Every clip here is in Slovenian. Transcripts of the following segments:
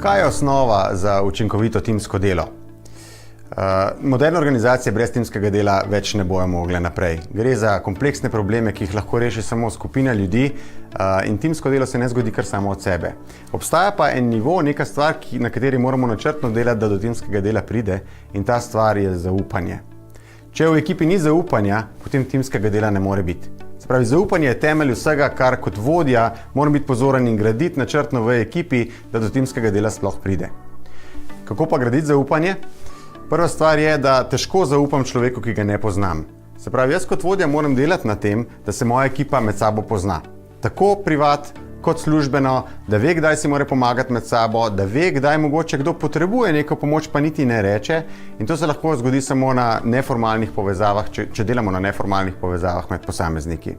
Kaj je osnova za učinkovito timsko delo? Moderne organizacije brez timskega dela več ne bojo mogle naprej. Gre za kompleksne probleme, ki jih lahko reši samo skupina ljudi in timsko delo se ne zgodi kar samo od sebe. Obstaja pa en nivo, neka stvar, na kateri moramo načrtno delati, da do timskega dela pride, in ta stvar je zaupanje. Če v ekipi ni zaupanja, potem timskega dela ne more biti. Se pravi, zaupanje je temelj vsega, kar kot vodja moram biti pozoren in graditi načrtno v ekipi, da do timskega dela sploh pride. Kako pa graditi zaupanje? Prva stvar je, da težko zaupam človeku, ki ga ne poznam. Se pravi, jaz kot vodja moram delati na tem, da se moja ekipa med sabo pozna. Tako privat kot službeno, da ve, kdaj si mora pomagati med sabo, da ve, kdaj mogoče kdo potrebuje neko pomoč, pa niti ne reče. In to se lahko zgodi samo na neformalnih povezavah, če delamo na neformalnih povezavah med posamezniki.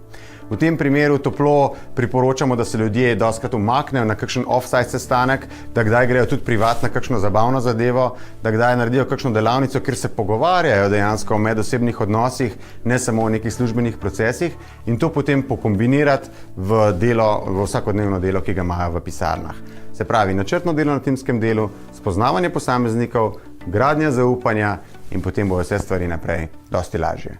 V tem primeru toplo priporočamo, da se ljudje dostikrat umaknejo na kakšen off-site sestanek, da kdaj grejo tudi privat na kakšno zabavno zadevo, da kdaj naredijo kakšno delavnico, kjer se pogovarjajo dejansko o medosebnih odnosih, ne samo o nekih službenih procesih, in to potem pokombinirati v vsakodnevno delo, ki ga imajo v pisarnah. Se pravi, načrtno delo na timskem delu, spoznavanje posameznikov, gradnja zaupanja in potem bojo vse stvari naprej dosti lažje.